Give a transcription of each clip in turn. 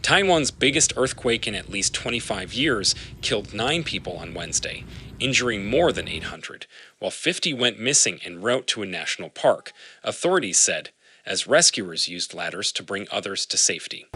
Taiwan's biggest earthquake in at least 25 years killed 9 people on Wednesday, injuring more than 800, while 50 went missing en route to a national park, authorities said, as rescuers used ladders to bring others to safety.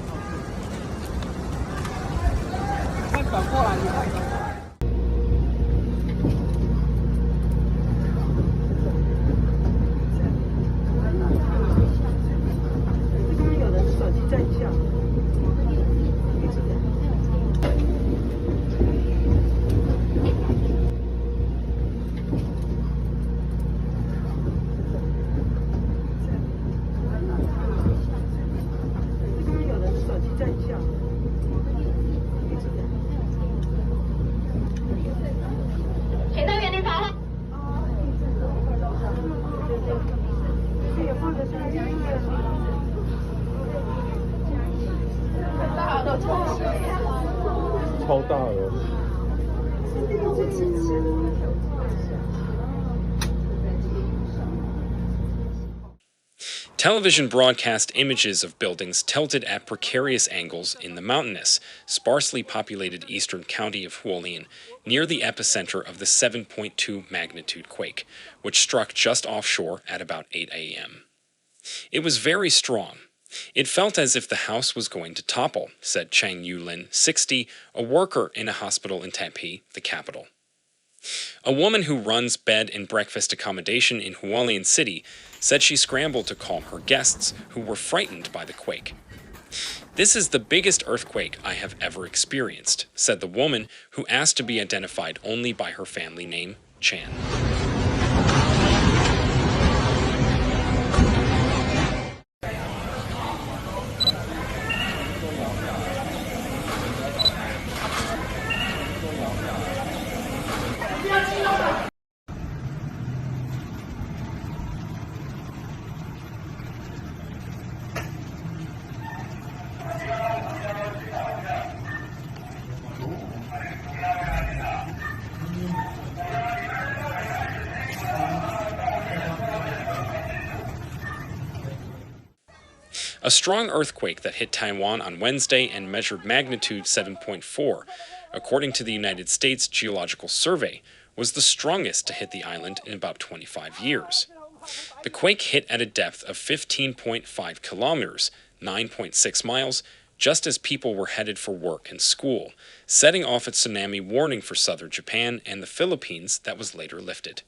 Television broadcast images of buildings tilted at precarious angles in the mountainous, sparsely populated eastern county of Hualien, near the epicenter of the 7.2 magnitude quake, which struck just offshore at about 8 a.m. It was very strong. It felt as if the house was going to topple, said Chang Yulin, 60, a worker in a hospital in Taipei, the capital. A woman who runs bed and breakfast accommodation in Hualien City said she scrambled to calm her guests, who were frightened by the quake. "This is the biggest earthquake I have ever experienced," said the woman, who asked to be identified only by her family name, Chan. A strong earthquake that hit Taiwan on Wednesday and measured magnitude 7.4, according to the United States Geological Survey, was the strongest to hit the island in about 25 years. The quake hit at a depth of 15.5 kilometers, 9.6 miles, just as people were headed for work and school, setting off a tsunami warning for southern Japan and the Philippines that was later lifted.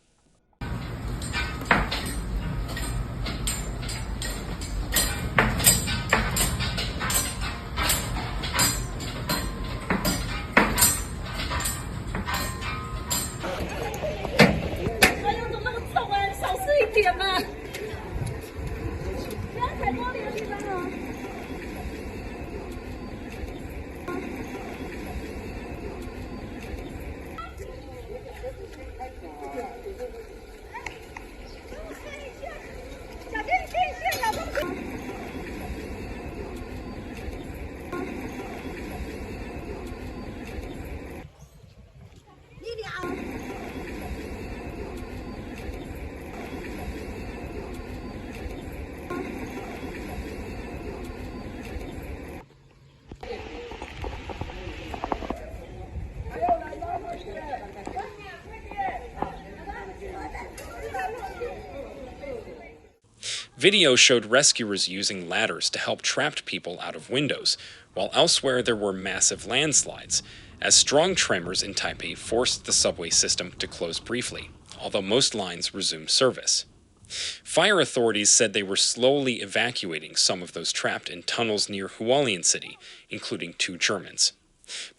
Video showed rescuers using ladders to help trapped people out of windows, while elsewhere there were massive landslides, as strong tremors in Taipei forced the subway system to close briefly, although most lines resumed service. Fire authorities said they were slowly evacuating some of those trapped in tunnels near Hualien City, including 2 Germans.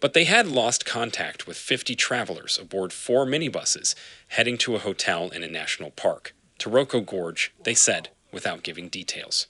But they had lost contact with 50 travelers aboard 4 minibuses heading to a hotel in a national park. Taroko Gorge, they said, without giving details.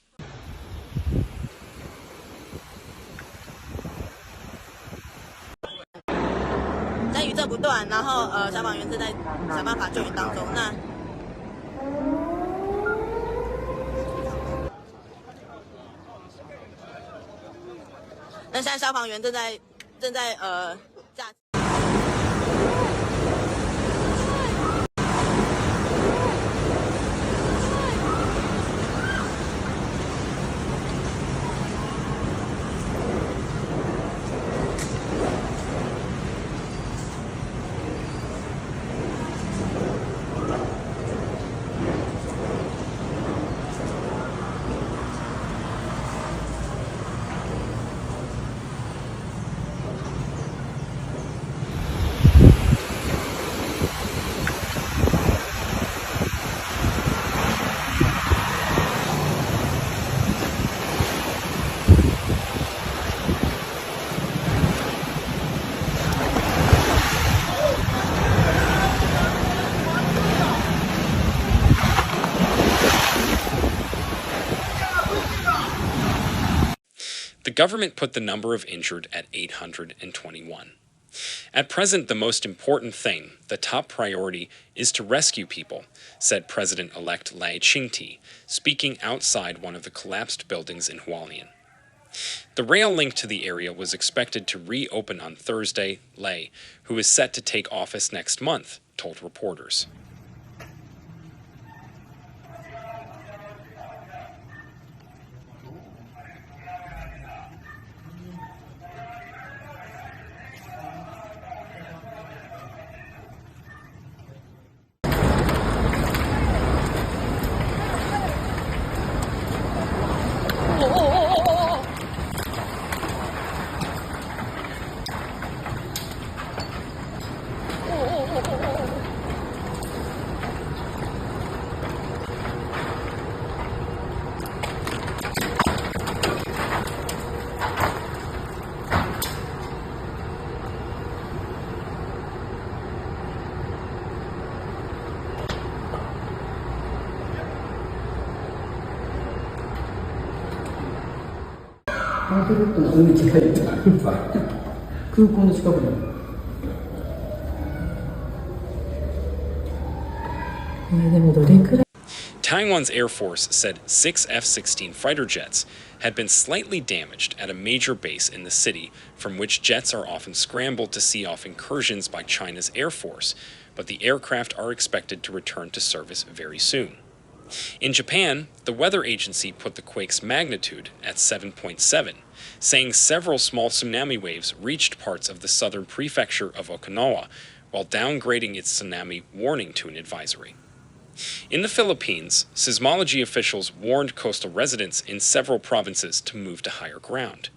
The government put the number of injured at 821. At present, the most important thing, the top priority, is to rescue people, said President-elect Lai Ching-te, speaking outside one of the collapsed buildings in Hualien. The rail link to the area was expected to reopen on Thursday, Lai, who is set to take office next month, told reporters. Taiwan's Air Force said 6 F-16 fighter jets had been slightly damaged at a major base in the city, from which jets are often scrambled to see off incursions by China's Air Force, but the aircraft are expected to return to service very soon. In Japan, the weather agency put the quake's magnitude at 7.7, saying several small tsunami waves reached parts of the southern prefecture of Okinawa, while downgrading its tsunami warning to an advisory. In the Philippines, seismology officials warned coastal residents in several provinces to move to higher ground.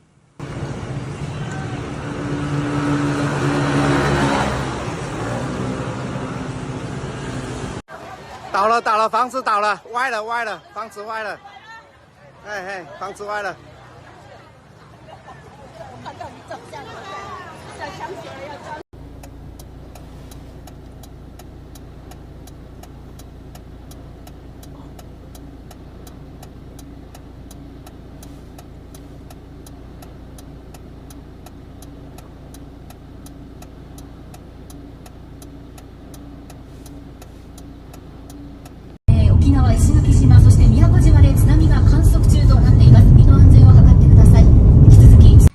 倒了，倒了，房子倒了，歪了，歪了，房子歪了，房子歪了。我看到你走下来，在想起来要交。沖縄、石垣島、そして宮古島で津波が観測中となっています。身の安全を図ってください。引き続き。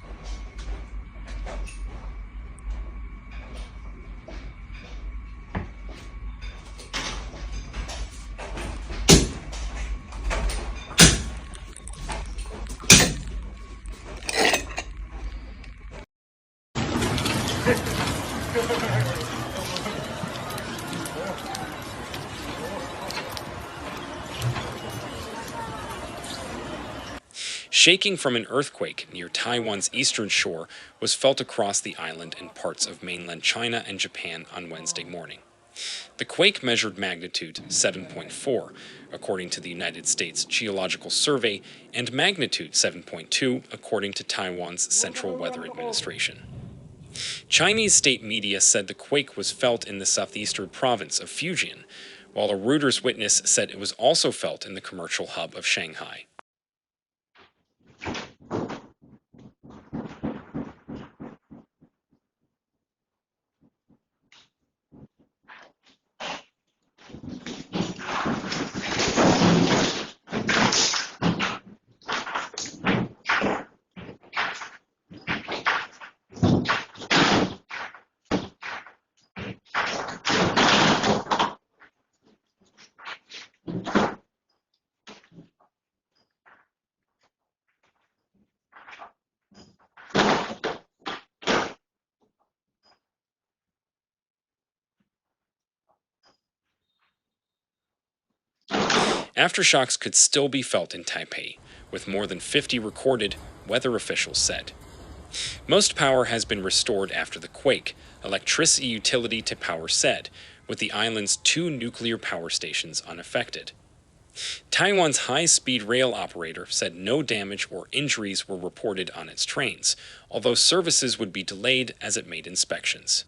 Shaking from an earthquake near Taiwan's eastern shore was felt across the island and parts of mainland China and Japan on Wednesday morning. The quake measured magnitude 7.4, according to the United States Geological Survey, and magnitude 7.2, according to Taiwan's Central Weather Administration. Chinese state media said the quake was felt in the southeastern province of Fujian, while a Reuters witness said it was also felt in the commercial hub of Shanghai. Aftershocks could still be felt in Taipei, with more than 50 recorded, weather officials said. Most power has been restored after the quake, electricity utility to power said, with the island's 2 nuclear power stations unaffected. Taiwan's high-speed rail operator said no damage or injuries were reported on its trains, although services would be delayed as it made inspections.